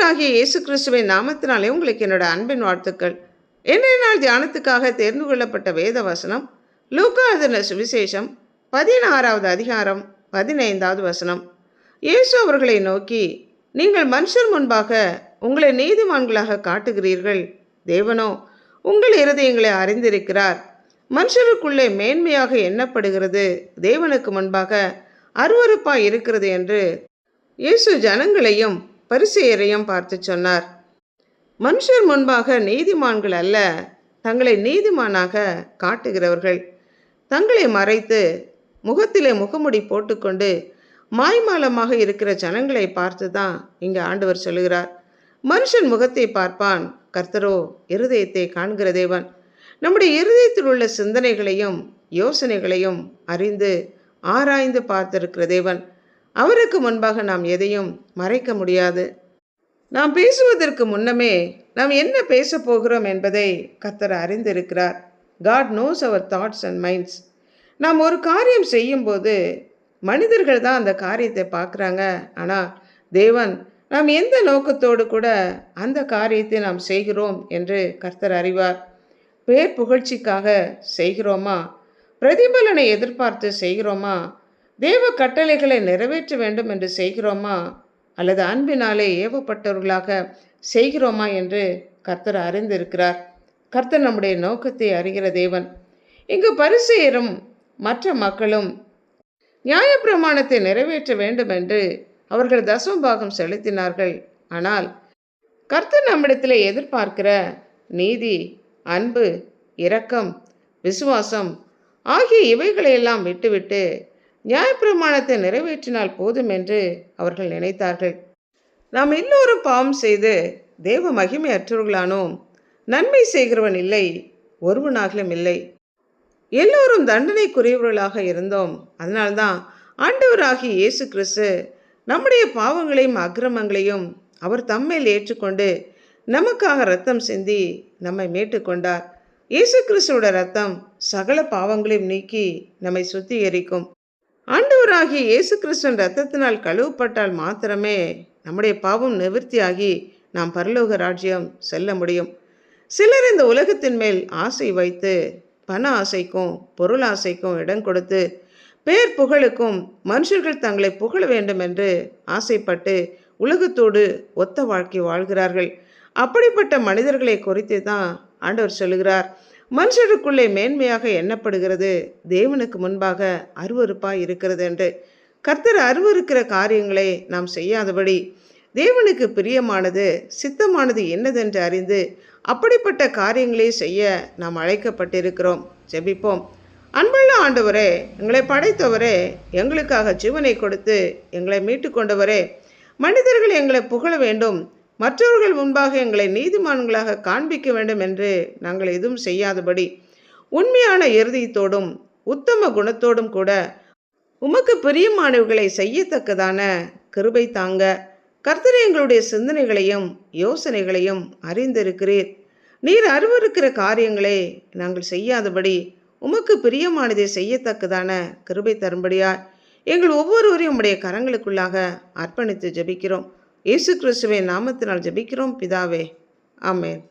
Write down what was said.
ஆண்டவராகிய இயேசு கிறிஸ்துவின் நாமத்தினாலே உங்களுக்கு என்னோட அன்பின் வாழ்த்துக்கள். இன்றைய நாள் தியானத்துக்காக தேர்ந்து கொள்ளப்பட்ட வேத வசனம் லூக்கா எழுதின சுவிசேஷம் 16வது அதிகாரம் 15வது வசனம். இயேசு அவர்களை நோக்கி, நீங்கள் மனுஷர் முன்பாக உங்களை நீதிமான்களாக காட்டுகிறீர்கள், தேவனோ உங்கள் இருதயங்களை அறிந்திருக்கிறார். மனுஷருக்குள்ளே மேன்மையாக எண்ணப்படுகிறது தேவனுக்கு முன்பாக அருவருப்பாய் இருக்கிறது என்று இயேசு ஜனங்களையும் பரிசேயரையும் பார்த்து சொன்னார். மனுஷர் முன்பாக நீதிமான்கள் அல்ல, தங்களை நீதிமானாக காட்டுகிறவர்கள். தங்களை மறைத்து முகத்திலே முகமுடி போட்டுக்கொண்டு மாய்மாலமாக இருக்கிற ஜனங்களை பார்த்து தான் இங்கே ஆண்டவர் சொல்லுகிறார். மனுஷன் முகத்தை பார்ப்பான், கர்த்தரோ இருதயத்தை காண்கிற தேவன். நம்முடைய இருதயத்தில் உள்ள சிந்தனைகளையும் யோசனைகளையும் அறிந்து ஆராய்ந்து பார்த்திருக்கிற தேவன். அவருக்கு முன்பாக நாம் எதையும் மறைக்க முடியாது. நாம் பேசுவதற்கு முன்னமே நாம் என்ன பேச போகிறோம் என்பதை கர்த்தர் அறிந்திருக்கிறார். God knows our thoughts and minds. நாம் ஒரு காரியம் செய்யும்போது மனிதர்கள் தான் அந்த காரியத்தை பார்க்குறாங்க. ஆனால் தேவன் நாம் எந்த நோக்கத்தோடு கூட அந்த காரியத்தை நாம் செய்கிறோம் என்று கர்த்தர் அறிவார். பேர் புகழ்ச்சிக்காக செய்கிறோமா, பிரதிபலனை எதிர்பார்த்து செய்கிறோமா, தேவ கட்டளைகளை நிறைவேற்ற வேண்டும் என்று செய்கிறோமா, அல்லது அன்பினாலே ஏவப்பட்டவர்களாக செய்கிறோமா என்று கர்த்தர் அறிந்திருக்கிறார். கர்த்தர் நம்முடைய நோக்கத்தை அறிகிற தேவன். இங்கு பரிசேயரும் மற்ற மக்களும் நியாயப்பிரமாணத்தை நிறைவேற்ற வேண்டும் என்று அவர்கள் தசமபாகம் செலுத்தினார்கள். ஆனால் கர்த்தர் நம்மிடத்தில் எதிர்பார்க்கிற நீதி, அன்பு, இரக்கம், விசுவாசம் ஆகிய இவைகளையெல்லாம் விட்டுவிட்டு நியாயப்பிரமாணத்தை நிறைவேற்றினால் போதும் என்று அவர்கள் நினைத்தார்கள். நாம் எல்லோரும் பாவம் செய்து தேவ மகிமை அற்றவர்களானோம், நன்மை செய்கிறவன் இல்லை, ஒருவனாகலும் இல்லை. எல்லோரும் தண்டனைக்குரியவர்களாக இருந்தோம். அதனால்தான் ஆண்டவராகிய இயேசு கிறிஸ்து நம்முடைய பாவங்களையும் அக்கிரமங்களையும் அவர் தம்மேல் ஏற்றுக்கொண்டு நமக்காக இரத்தம் சிந்தி நம்மை மீட்டுக்கொண்டார். இயேசு கிறிஸ்துவோட இரத்தம் சகல பாவங்களையும் நீக்கி நம்மை சுத்திகரிக்கும். ஆண்டவராகிய இயேசு கிறிஸ்துவின் இரத்தத்தினால் கழுவப்பட்டால் மாத்திரமே நம்முடைய பாவம் நிவர்த்தியாகி நாம் பரலோக ராஜ்யம் செல்ல முடியும். சிலர் இந்த உலகத்தின் மேல் ஆசை வைத்து பண ஆசைக்கும் பொருள் ஆசைக்கும் இடம் கொடுத்து பேர் புகழுக்கும் மனுஷர்கள் தங்களை புகழ வேண்டும் என்று ஆசைப்பட்டு உலகத்தோடு ஒத்த வாழ்க்கை வாழ்கிறார்கள். அப்படிப்பட்ட மனிதர்களை குறித்து தான் ஆண்டவர் சொல்லுகிறார், மனுஷருக்குள்ளே மேன்மையாக எண்ணப்படுகிறது தேவனுக்கு முன்பாக அருவருப்பாய் இருக்கிறது என்று. கர்த்தர் அருவருக்கிற காரியங்களை நாம் செய்யாதபடி தேவனுக்கு பிரியமானது சித்தமானது என்னதென்று அறிந்து அப்படிப்பட்ட காரியங்களே செய்ய நாம் அழைக்கப்பட்டிருக்கிறோம். ஜெபிப்போம். அன்புள்ள ஆண்டவரே, எங்களை படைத்தவரே, எங்களுக்காக ஜீவனை கொடுத்து எங்களை மீட்டு கொண்டவரே, மனிதர்கள் எங்களை புகழ வேண்டும், மற்றவர்கள் முன்பாக எங்களை நீதிமான்களாக காண்பிக்க வேண்டும் என்று நாங்கள் எதுவும் செய்யாதபடி உண்மையான இருதயத்தோடும் உத்தம குணத்தோடும் கூட உமக்கு பிரியமானவர்களை செய்யத்தக்கதான கிருபை தாங்க. கர்த்தரே, எங்களுடைய சிந்தனைகளையும் யோசனைகளையும் அறிந்திருக்கிறீர். நீர் அருவருக்கிற காரியங்களை நாங்கள் செய்யாதபடி உமக்கு பிரியமானதை செய்யத்தக்கதான கிருபை தரும்படியா எங்கள் ஒவ்வொருவரையும் உம்முடைய கரங்களுக்குள்ளாக அர்ப்பணித்து ஜெபிக்கிறோம். இயேசு கிறிஸ்துவின் நாமத்தினால் ஜெபிக்கிறோம் பிதாவே, ஆமென்.